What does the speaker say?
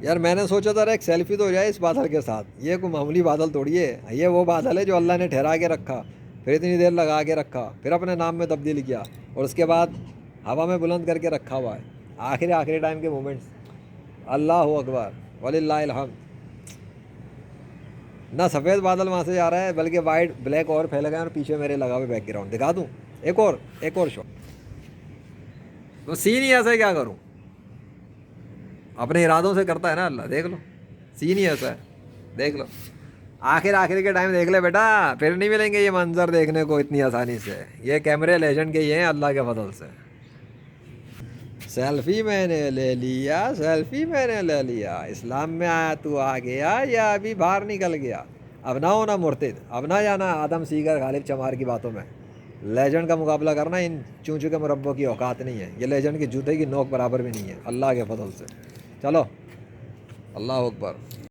یار میں نے سوچا تھا ایک سیلفی تو ہو جائے اس بادل کے ساتھ، یہ کوئی معمولی بادل توڑی ہے، یہ وہ بادل ہے جو اللہ نے ٹھہرا کے رکھا، پھر اتنی دیر لگا کے رکھا، پھر اپنے نام میں تبدیل کیا، اور اس کے بعد ہوا میں بلند کر کے رکھا ہوا ہے، آخری ٹائم کے مومنٹس۔ اللہ اکبر وللہ الحمد۔ نہ سفید بادل وہاں سے جا رہا ہے بلکہ وائٹ بلیک اور پھیل گئے، اور پیچھے میرے لگا ہوئے بیک گراؤنڈ دکھا دوں، ایک اور شاٹ، تو سین ہی ایسا ہے، کیا کروں؟ اپنے ارادوں سے کرتا ہے نا اللہ، دیکھ لو سین ہی ایسا ہے، دیکھ لو آخر کے ٹائم دیکھ لے بیٹا، پھر نہیں ملیں گے یہ منظر دیکھنے کو اتنی آسانی سے، یہ کیمرے لیجنڈ کے ہی ہیں اللہ کے فضل سے۔ سیلفی میں نے لے لیا، سیلفی میں نے لے لیا، اسلام میں آیا تو آ گیا یا ابھی باہر نکل گیا؟ اب نہ ہونا مرتد، اب نہ جانا آدم سیگر غالب چمار کی باتوں میں، لیجنڈ کا مقابلہ کرنا ان چونچو کے مربوں کی اوقات نہیں ہے، یہ لیجنڈ کی جوتے کی نوک برابر بھی نہیں ہے اللہ کے فضل سے۔ چلو اللہ اکبر۔